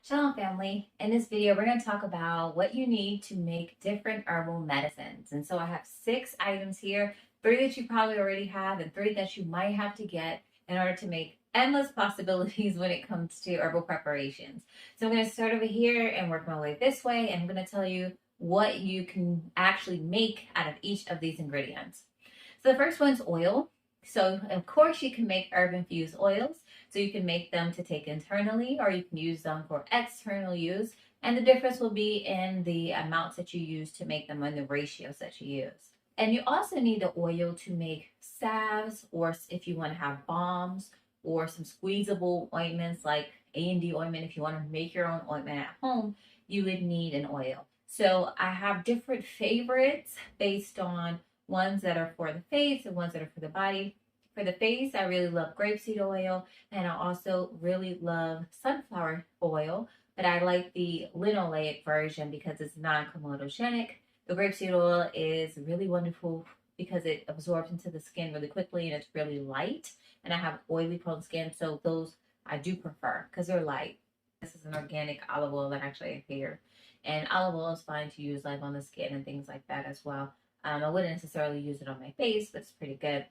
Shalom family. In this video, we're going to talk about what you need to make different herbal medicines. And so I have 6 items here, 3 that you probably already have and 3 that you might have to get in order to make endless possibilities when it comes to herbal preparations. So I'm going to start over here and work my way this way. And I'm going to tell you what you can actually make out of each of these ingredients. So the first one's oil. So of course you can make herb infused oils. So you can make them to take internally or you can use them for external use. And the difference will be in the amounts that you use to make them and the ratios that you use. And you also need the oil to make salves, or if you want to have balms or some squeezable ointments like A&D ointment. If you want to make your own ointment at home, you would need an oil. So I have different favorites based on ones that are for the face and ones that are for the body. For the face, I really love grapeseed oil, and I also really love sunflower oil, but I like the linoleic version because it's non-comedogenic. The grapeseed oil is really wonderful because it absorbs into the skin really quickly and it's really light. And I have oily prone skin, so those I do prefer because they're light. This is an organic olive oil that actually I have here. And olive oil is fine to use like on the skin and things like that as well. I wouldn't necessarily use it on my face, but it's pretty good.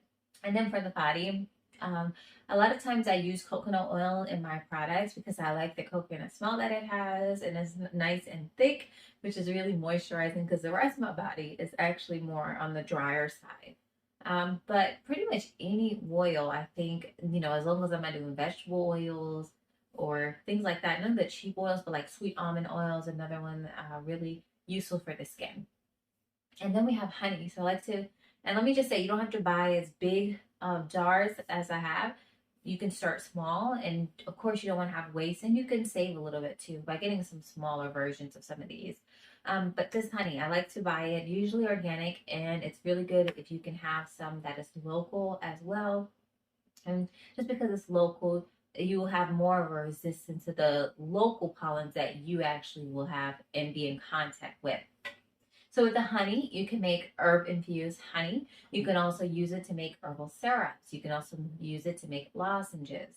And then for the body, a lot of times I use coconut oil in my products because I like the coconut smell that it has and it's nice and thick, which is really moisturizing because the rest of my body is actually more on the drier side. But pretty much any oil, I think, as long as I'm not doing vegetable oils or things like that, none of the cheap oils, but like sweet almond oil is another one really useful for the skin. And then we have honey. So I like to, and let me just say, you don't have to buy as big jars as I have. You can start small, and of course, you don't want to have waste, and you can save a little bit too by getting some smaller versions of some of these. But this honey, I like to buy it, usually organic, and it's really good if you can have some that is local as well. And just because it's local, you will have more of a resistance to the local pollens that you actually will have and be in contact with. So with the honey, you can make herb infused honey. You can also use it to make herbal syrups. You can also use it to make lozenges.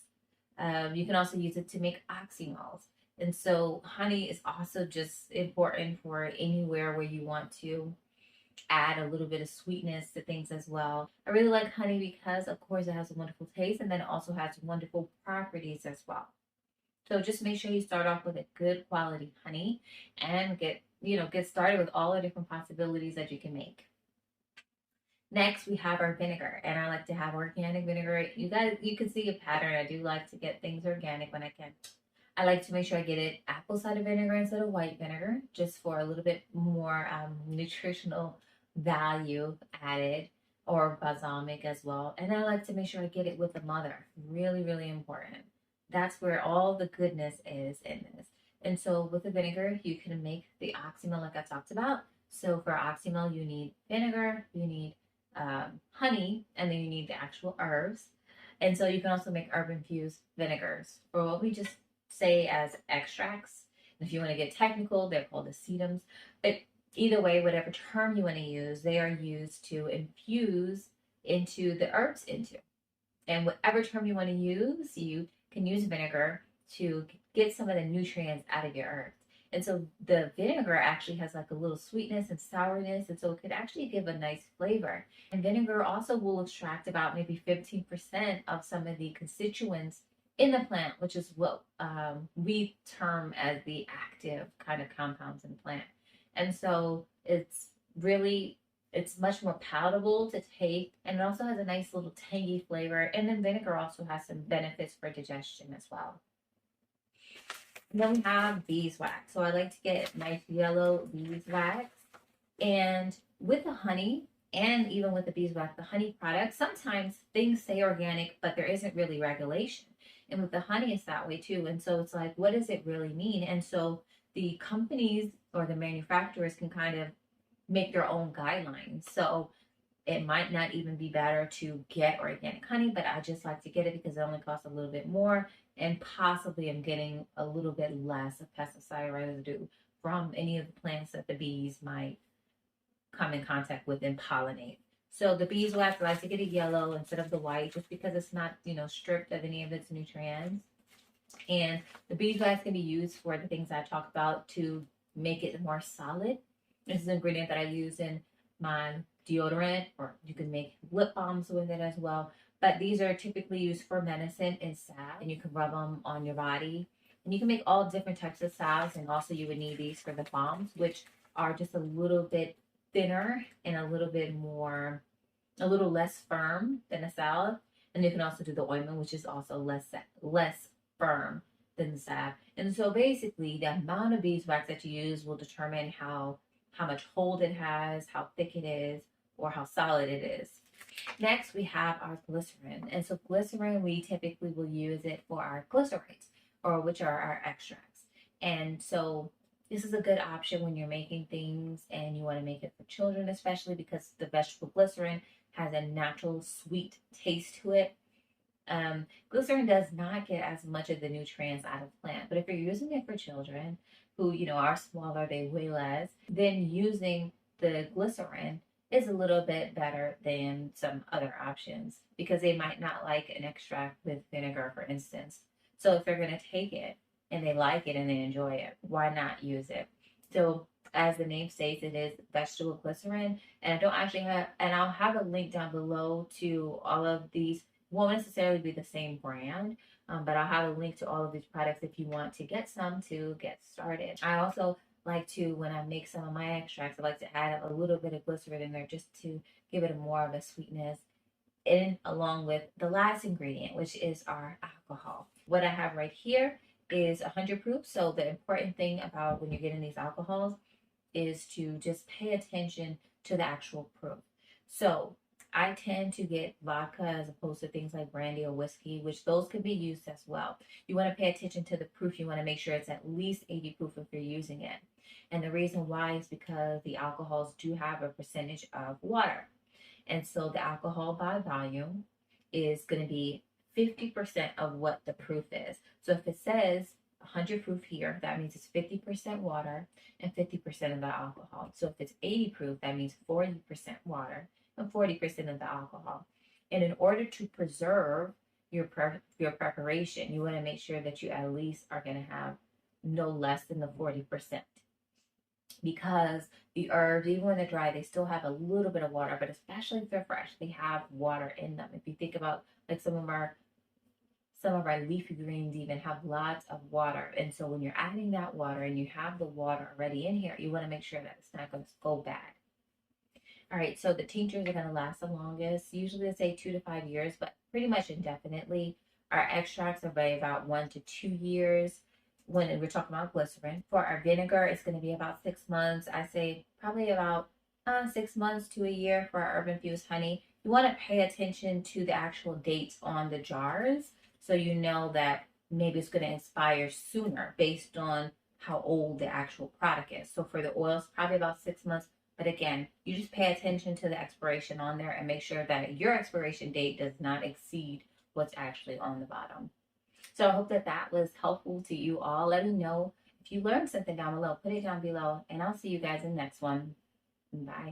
You can also use it to make oxymoles. And so honey is also just important for anywhere where you want to add a little bit of sweetness to things as well. I really like honey because, of course, it has a wonderful taste and then it also has wonderful properties as well. So just make sure you start off with a good quality honey and get started with all the different possibilities that you can make. Next, we have our vinegar, and I like to have organic vinegar. You can see a pattern. I do like to get things organic when I can. I like to make sure I get it apple cider vinegar instead of white vinegar, just for a little bit more nutritional value added, or balsamic as well. And I like to make sure I get it with the mother. Really, really important. That's where all the goodness is in this. And so with the vinegar, you can make the oxymel like I talked about. So for oxymel, you need vinegar, you need honey, and then you need the actual herbs. And so you can also make herb infused vinegars, or what we just say as extracts. If you want to get technical, they're called acetums. But either way, whatever term you want to use, they are used to infuse into the herbs into. And whatever term you want to use, you can use vinegar to get some of the nutrients out of your herbs. And so the vinegar actually has like a little sweetness and sourness, and so it could actually give a nice flavor. And vinegar also will extract about maybe 15% of some of the constituents in the plant, which is what we term as the active kind of compounds in the plant. And so it's much more palatable to take, and it also has a nice little tangy flavor. And then vinegar also has some benefits for digestion as well. And then we have beeswax. So I like to get nice yellow beeswax. And with the honey, and even with the beeswax, the honey product, sometimes things say organic, but there isn't really regulation. And with the honey, it's that way too. And so it's like, what does it really mean? And so the companies or the manufacturers can kind of make their own guidelines. So it might not even be better to get organic honey, but I just like to get it because it only costs a little bit more, and possibly I'm getting a little bit less of pesticide residue from any of the plants that the bees might come in contact with and pollinate. So the beeswax, I like to get a yellow instead of the white, just because it's not, stripped of any of its nutrients. And the beeswax can be used for the things I talked about to make it more solid. This is an ingredient that I use in my deodorant, or you can make lip balms with it as well. But these are typically used for medicine and salve, and you can rub them on your body. And you can make all different types of salves, and also you would need these for the balms, which are just a little bit thinner and a little bit more, a little less firm than a salve. And you can also do the ointment, which is also less firm than the salve. And so basically, the amount of beeswax that you use will determine how much hold it has, how thick it is, or how solid it is. Next, we have our glycerin. And so glycerin, we typically will use it for our glycerites, or which are our extracts. And so this is a good option when you're making things and you want to make it for children, especially because the vegetable glycerin has a natural sweet taste to it. Glycerin does not get as much of the nutrients out of plant, but if you're using it for children who, are smaller, they weigh less, then using the glycerin is a little bit better than some other options because they might not like an extract with vinegar, for instance. So if they're going to take it and they like it and they enjoy it, why not use it? So as the name states, it is vegetable glycerin, and I don't actually have, and I'll have a link down below to all of these. Won't necessarily be the same brand, but I'll have a link to all of these products if you want to get some to get started. I also like to, when I make some of my extracts, I like to add a little bit of glycerin in there just to give it a more of a sweetness, in along with the last ingredient, which is our alcohol. What I have right here is 100 proof. So the important thing about when you're getting these alcohols is to just pay attention to the actual proof. So I tend to get vodka as opposed to things like brandy or whiskey, which those could be used as well. You want to pay attention to the proof. You want to make sure it's at least 80 proof if you're using it. And the reason why is because the alcohols do have a percentage of water. And so the alcohol by volume is going to be 50% of what the proof is. So if it says 100 proof here, that means it's 50% water and 50% of the alcohol. So if it's 80 proof, that means 40% water and 40% of the alcohol. And in order to preserve your preparation, you want to make sure that you at least are going to have no less than the 40%, because the herbs, even when they're dry, they still have a little bit of water, but especially if they're fresh, they have water in them. If you think about like some of our leafy greens even have lots of water. And so when you're adding that water and you have the water already in here, you want to make sure that it's not going to go bad. All right, so the tinctures are going to last the longest. Usually they say 2 to 5 years, but pretty much indefinitely. Our extracts are by about 1 to 2 years when we're talking about glycerin. For our vinegar, it's going to be about 6 months. I say probably about 6 months to a year for our herb infused honey. You want to pay attention to the actual dates on the jars so you know that maybe it's going to expire sooner based on how old the actual product is. So for the oils, probably about 6 months. But again, you just pay attention to the expiration on there and make sure that your expiration date does not exceed what's actually on the bottom. So I hope that that was helpful to you all. Let me know if you learned something down below. Put it down below, and I'll see you guys in the next one. Bye.